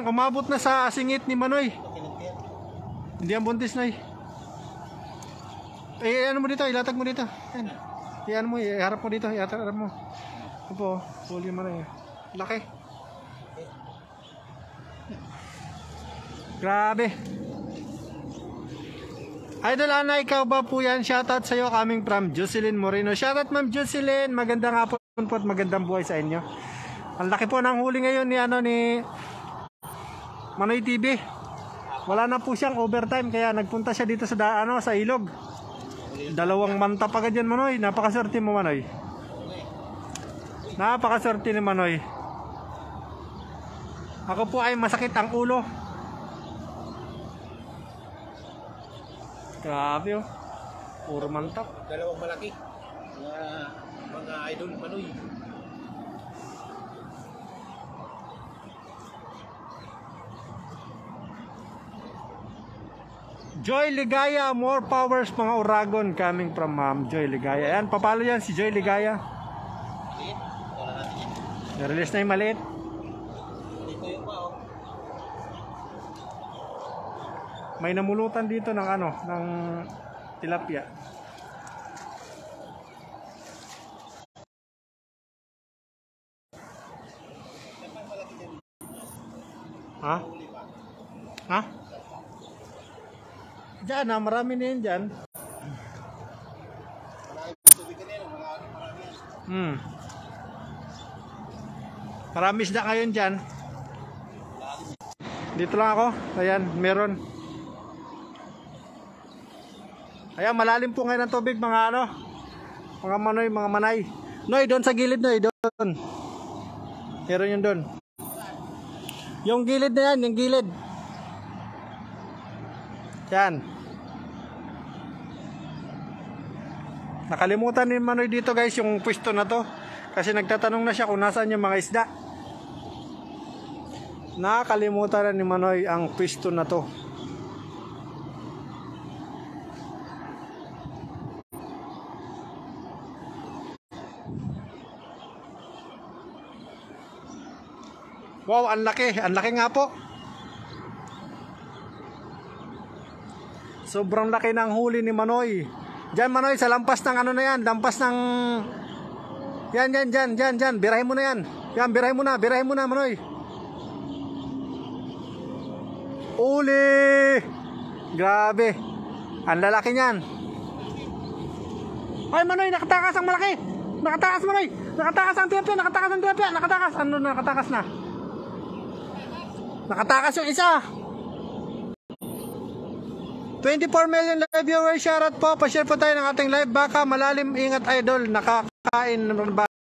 umabot na sa singit ni Manoy. Hindi ang buntis na ano mo dito, ilatag mo dito. Iyan mo, iharap mo dito, iharap mo. Opo, huli mo na laki. Grabe. Idol Ana, ikaw ba po yan? Shoutout sa'yo, coming from Jocelyn Moreno. Shoutout Ma'am Jocelyn, magandang hapon po at magandang buhay sa inyo. Ang laki po ng huli ngayon ni Manoy TV. Wala na po siyang overtime kaya nagpunta siya dito sa sa ilog. 2 manta pa ganyan Manoy. Napakaswerte mo Manoy. Napakaswerte ni Manoy. Ako po ay masakit ang ulo. Grabe oh. Puro mantap. 2 malaki. Mga idol Manoy. Joy Ligaya, more powers mga Uragon coming from Ma'am Joy Ligaya. Ayan, papalo yan si Joy Ligaya. Release na yung maliit. May namulutan dito ng ng tilapia. Ha? Ha? Diyan marami na yan dyan. Marami isda ngayon dyan. Dito lang ako. Ayan, meron. Ayan, malalim po ngayon ang tubig mga mga Manoy, mga Manay. Noy, doon sa gilid Noy, doon. Meron yun doon. Yung gilid na yan, yung gilid. Yan. Nakalimutan ni Manoy dito guys yung pwesto na to. Kasi nagtatanong na siya kung nasaan yung mga isda. Nakalimutan na ni Manoy ang pwesto na to. Wow, ang laki nga po. Sobrang laki ng huli ni Manoy. Diyan Manoy, sa lampas ng na yan, lampas ng Yan, birahin mo na yan. Yan, birahin mo na Manoy. Uli! Grabe. Ang lalaki niyan. Ay Manoy, nakatakas ang malaki. Nakatakas Manoy. Nakatakas ang tilapia, nakatakas. Ano nakatakas na? Nakatakas yung isa. 24 million live viewers, shoutout po. Pa-share po tayo ng ating live. Baka malalim, ingat idol. Nakakain ba